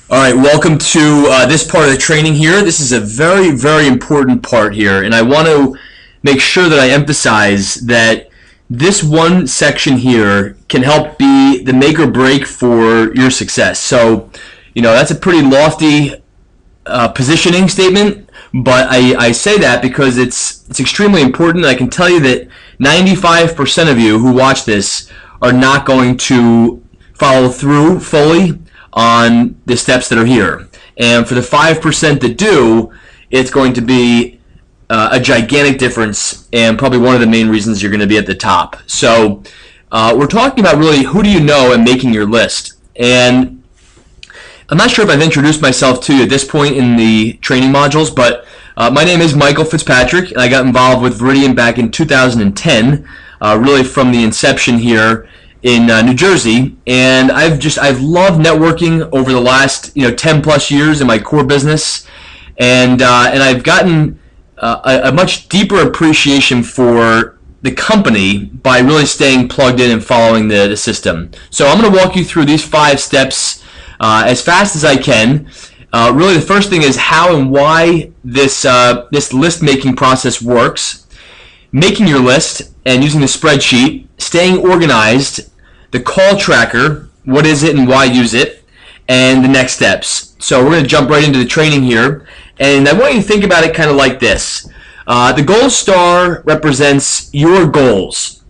All right, welcome to this part of the training here. This is a very, very important part here, and I want to make sure that I emphasize that this one section here can help be the make or break for your success. So, that's a pretty lofty positioning statement, but I say that because it's extremely important. I can tell you that 95% of you who watch this are not going to follow through fully on the steps that are here. And for the 5% that do, it's going to be a gigantic difference and probably one of the main reasons you're going to be at the top. So we're talking about really who do you know and making your list. And I'm not sure if I've introduced myself to you at this point in the training modules, but my name is Michael Fitzpatrick, and I got involved with Veridian back in 2010, really from the inception here in New Jersey, and I've loved networking over the last 10 plus years in my core business, and I've gotten a much deeper appreciation for the company by really staying plugged in and following the system. So I'm going to walk you through these 5 steps as fast as I can. Really, the first thing is how and why this list making process works, making your list and using the spreadsheet, staying organized, the call tracker, what is it and why use it, and the next steps. So we're going to jump right into the training here, and I want you to think about it kind of like this. The gold star represents your goals,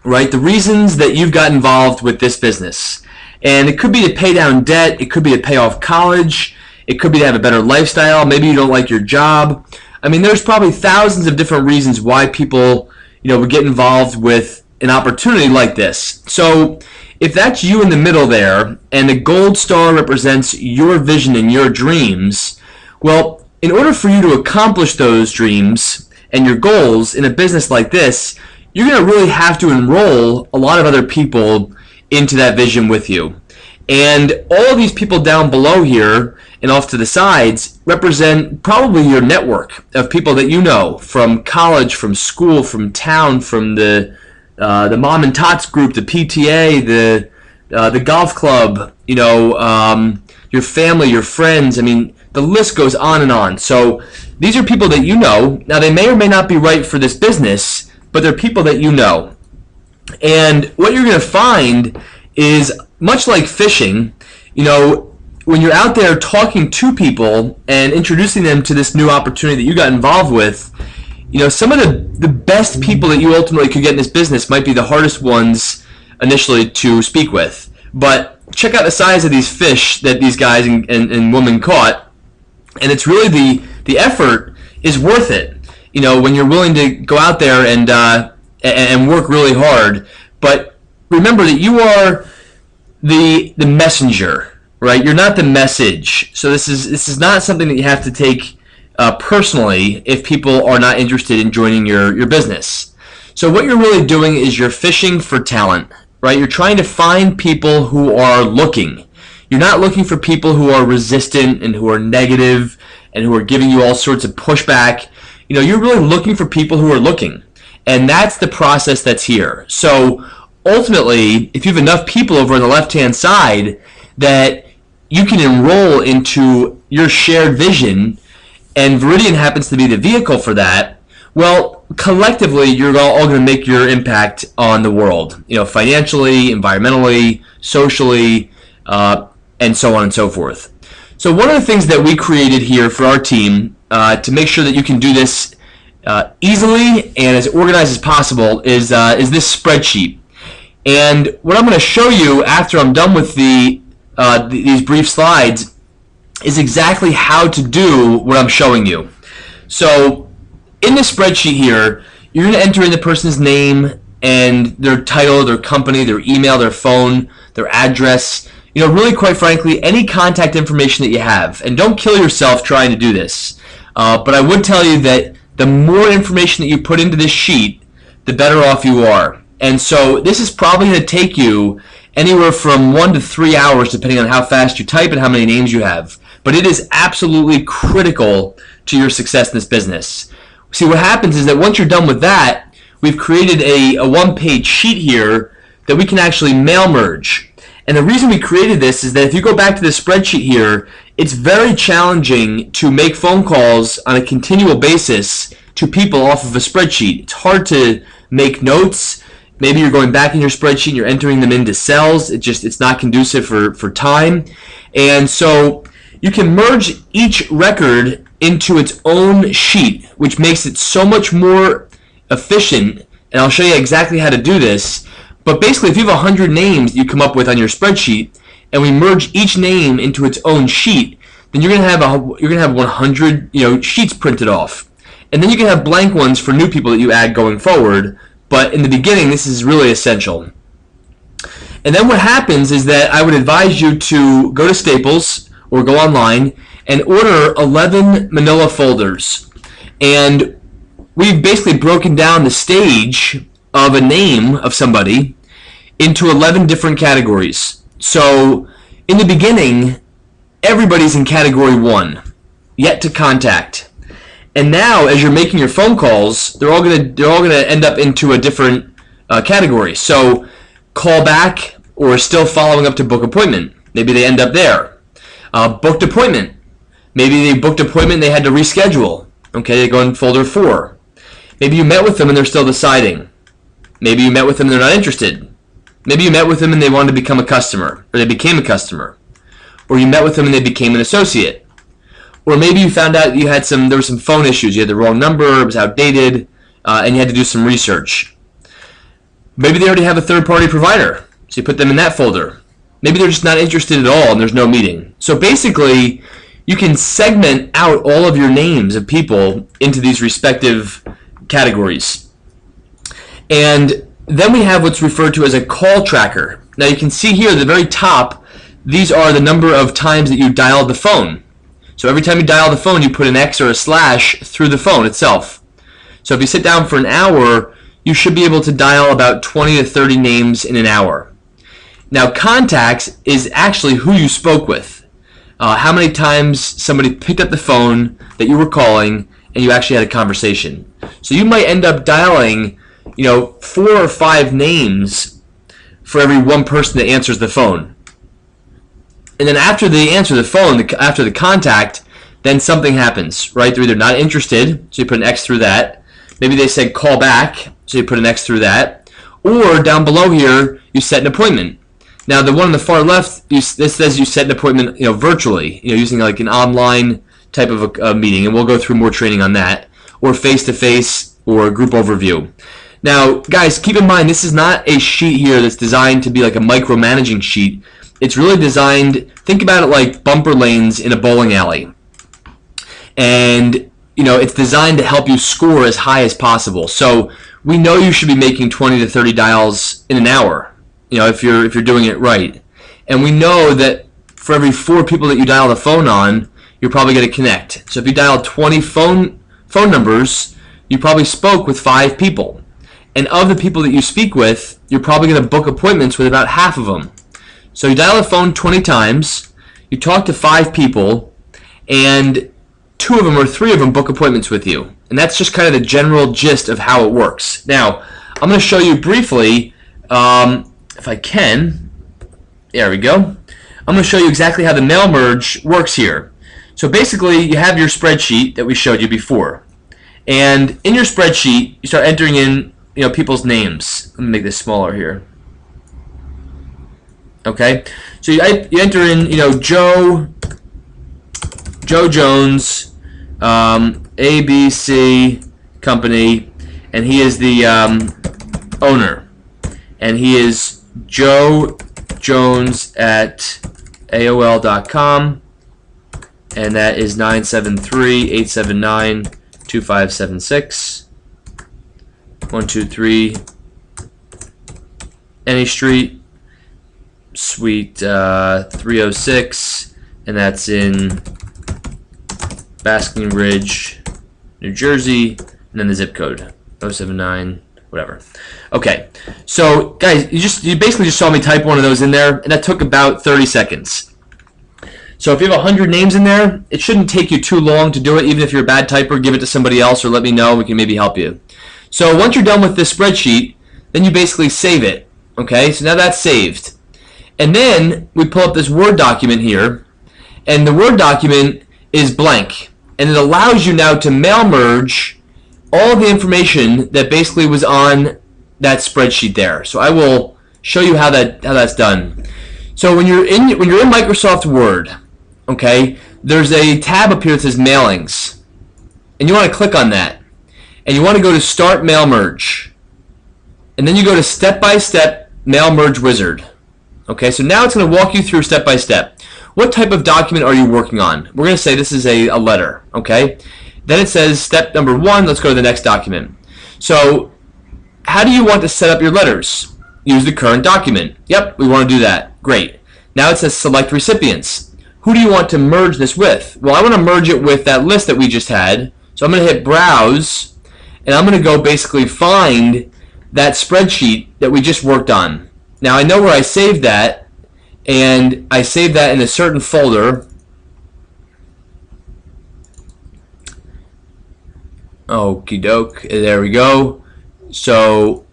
right? The reasons that you've got involved with this business. And it could be to pay down debt, it could be to pay off college, it could be to have a better lifestyle, maybe you don't like your job. I mean, there's probably thousands of different reasons why people, would get involved with an opportunity like this. So if that's you in the middle there, and the gold star represents your vision and your dreams, well, in order for you to accomplish those dreams and your goals in a business like this, you're going to really have to enroll a lot of other people into that vision with you. And all of these people down below here and off to the sides represent probably your network of people that you know from college, from school, from town, from the mom and tots group, the PTA, the golf club, your family, your friends. I mean, the list goes on and on. So these are people that you know. Now, they may or may not be right for this business, but they're people that you know. And what you're going to find is, much like fishing, when you're out there talking to people and introducing them to this new opportunity that you got involved with, some of the best people that you ultimately could get in this business might be the hardest ones initially to speak with. But check out the size of these fish that these guys and women caught, and it's really the effort is worth it. When you're willing to go out there and work really hard. But remember that you are the messenger, right? You're not the message. So this is not something that you have to take personally if people are not interested in joining your business. So what you're really doing is you're fishing for talent, right? You're trying to find people who are looking. You're not looking for people who are resistant and who are negative and who are giving you all sorts of pushback. You're really looking for people who are looking. And that's the process that's here. So ultimately, if you have enough people over on the left-hand side that you can enroll into your shared vision, and Veridian happens to be the vehicle for that, well, collectively, you're all going to make your impact on the world, financially, environmentally, socially, and so on and so forth. So one of the things that we created here for our team to make sure that you can do this easily and as organized as possible is this spreadsheet. And what I'm going to show you after I'm done with these brief slides is exactly how to do what I'm showing you. So in this spreadsheet here, you're going to enter in the person's name and their title, their company, their email, their phone, their address, really quite frankly, any contact information that you have. And don't kill yourself trying to do this. But I would tell you that the more information that you put into this sheet, the better off you are. And so this is probably going to take you anywhere from 1 to 3 hours depending on how fast you type and how many names you have. But it is absolutely critical to your success in this business. See, what happens is that once you're done with that, we've created a one-page sheet here that we can actually mail merge. And the reason we created this is that if you go back to the spreadsheet here, it's very challenging to make phone calls on a continual basis to people off of a spreadsheet. It's hard to make notes. Maybe you're going back in your spreadsheet and you're entering them into cells. It's not conducive for time. And so you can merge each record into its own sheet, which makes it so much more efficient. And I'll show you exactly how to do this. But basically, if you have 100 names you come up with on your spreadsheet, and we merge each name into its own sheet, then you're gonna have 100 sheets printed off, and then you can have blank ones for new people that you add going forward. But in the beginning, this is really essential. And then what happens is that I would advise you to go to Staples or go online and order 11 manila folders. And we've basically broken down the stage of a name of somebody into 11 different categories. So in the beginning, everybody's in category 1, yet to contact. And now, as you're making your phone calls, they're all gonna end up into a different category. So call back, or still following up to book appointment. Maybe they end up there. Booked appointment. Maybe they booked appointment and they had to reschedule. Okay, they go in folder 4. Maybe you met with them and they're still deciding. Maybe you met with them and they're not interested. Maybe you met with them and they wanted to become a customer, or they became a customer. Or you met with them and they became an associate. Or maybe you found out there were some phone issues. You had the wrong number, it was outdated, and you had to do some research. Maybe they already have a third-party provider, so you put them in that folder. Maybe they're just not interested at all and there's no meeting. So basically, you can segment out all of your names of people into these respective categories. And then we have what's referred to as a call tracker. Now you can see here at the very top, these are the number of times that you dialed the phone. So every time you dial the phone, you put an X or a slash through the phone itself. So if you sit down for an hour, you should be able to dial about 20 to 30 names in an hour. Now contacts is actually who you spoke with. How many times somebody picked up the phone that you were calling and you actually had a conversation. So you might end up dialing 4 or 5 names for every one person that answers the phone. And then after they answer the phone, after the contact, then something happens, right? They're either not interested, so you put an X through that. Maybe they said call back, so you put an X through that. Or down below here, you set an appointment. Now the one on the far left, this says you set an appointment, virtually, using like an online type of a meeting, and we'll go through more training on that, or face-to-face, or a group overview. Now, guys, keep in mind, this is not a sheet here that's designed to be like a micromanaging sheet. It's really designed, think about it like bumper lanes in a bowling alley. And, it's designed to help you score as high as possible. So we know you should be making 20 to 30 dials in an hour, if you're doing it right. And we know that for every 4 people that you dial the phone on, you're probably going to connect. So if you dial 20 phone numbers, you probably spoke with 5 people. And of the people that you speak with, you're probably going to book appointments with about half of them. So you dial the phone 20 times, you talk to 5 people, and 2 of them or 3 of them book appointments with you. And that's just kind of the general gist of how it works. Now, I'm going to show you briefly, if I can, there we go. I'm going to show you exactly how the mail merge works here. So basically, you have your spreadsheet that we showed you before. And in your spreadsheet, you start entering in people's names. Let me make this smaller here. Okay, so you enter in, Joe Jones, ABC company, and he is the owner, and he is Joe Jones at AOL.com, and that is 973-879-2576, 123 Any Street, Suite 306, and that's in Basking Ridge, New Jersey, and then the zip code 079 whatever. Okay, so guys, you basically just saw me type one of those in there, and that took about 30 seconds. So if you have 100 names in there, it shouldn't take you too long to do it. Even if you're a bad typer, give it to somebody else or let me know. We can maybe help you. So once you're done with this spreadsheet, then you basically save it. Okay, so now that's saved. And then we pull up this Word document here, and the Word document is blank. And it allows you now to mail merge all the information that basically was on that spreadsheet there. So I will show you how that's done. So when you're in Microsoft Word, okay, there's a tab up here that says Mailings, and you want to click on that, and you want to go to Start Mail Merge, and then you go to Step by Step Mail Merge Wizard. Okay, so now it's going to walk you through step by step. What type of document are you working on? We're going to say this is a letter. Okay, then it says step number 1. Let's go to the next document. So how do you want to set up your letters? Use the current document. Yep, we want to do that. Great. Now it says select recipients. Who do you want to merge this with? Well, I want to merge it with that list that we just had. So I'm going to hit browse, and I'm going to go basically find that spreadsheet that we just worked on. Now I know where I saved that, and I saved that in a certain folder. Okie doke, there we go. So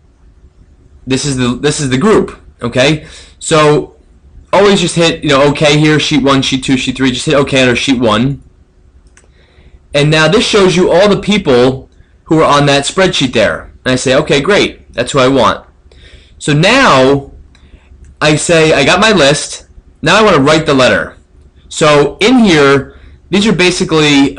this is the group, okay? So always just hit OK here, sheet 1, sheet 2, sheet 3. Just hit OK under sheet 1, and now this shows you all the people who are on that spreadsheet there. And I say, okay, great, that's who I want. So now I say I got my list. Now I want to write the letter. So in here, these are basically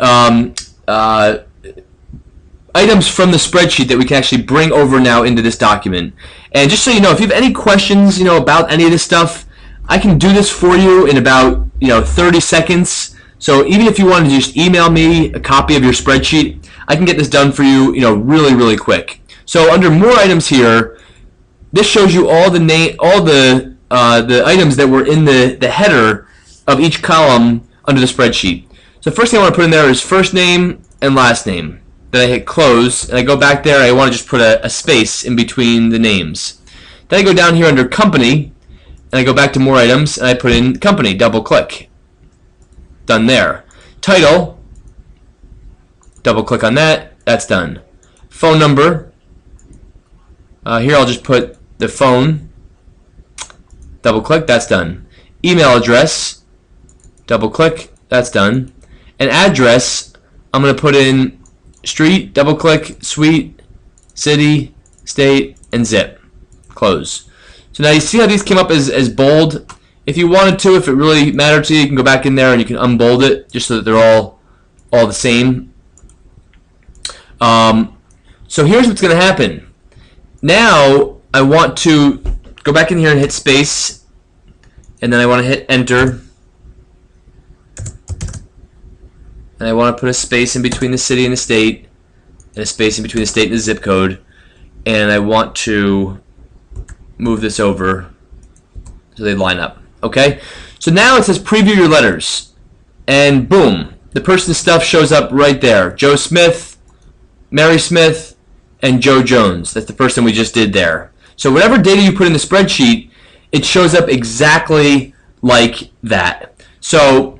items from the spreadsheet that we can actually bring over now into this document. And just so you know, if you have any questions, about any of this stuff, I can do this for you in about 30 seconds. So even if you wanted to just email me a copy of your spreadsheet, I can get this done for you, really, really quick. So under more items here, this shows you all the items that were in the header of each column under the spreadsheet. So the first thing I want to put in there is first name and last name. Then I hit close, and I go back there, and I want to just put a space in between the names. Then I go down here under company, and I go back to more items, and I put in company, double click. Done there. Title, double click on that, that's done. Phone number, here I'll just put the phone, double click, that's done. Email address, double click, that's done. And address, I'm going to put in street, double click, suite, city, state, and zip. Close. So now you see how these came up as bold. If you wanted to, if it really mattered to you, you can go back in there and you can unbold it just so that they're all the same. So here's what's going to happen. Now I want to go back in here and hit space, and then I want to hit enter, and I want to put a space in between the city and the state, and a space in between the state and the zip code, and I want to move this over so they line up. Okay, so now it says preview your letters, and boom, the person's stuff shows up right there. Joe Smith, Mary Smith, and Joe Jones. That's the person we just did there. So whatever data you put in the spreadsheet, it shows up exactly like that. So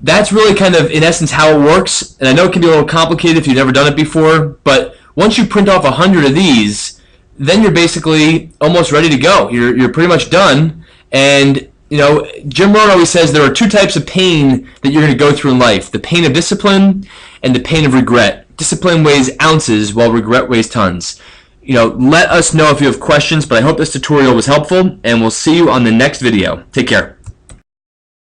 that's really kind of, in essence, how it works. And I know it can be a little complicated if you've never done it before, but once you print off 100 of these, then you're basically almost ready to go. You're pretty much done. And Jim Rohn always says there are two types of pain that you're going to go through in life: the pain of discipline and the pain of regret. Discipline weighs ounces while regret weighs tons. Let us know if you have questions, but I hope this tutorial was helpful, and we'll see you on the next video. Take care.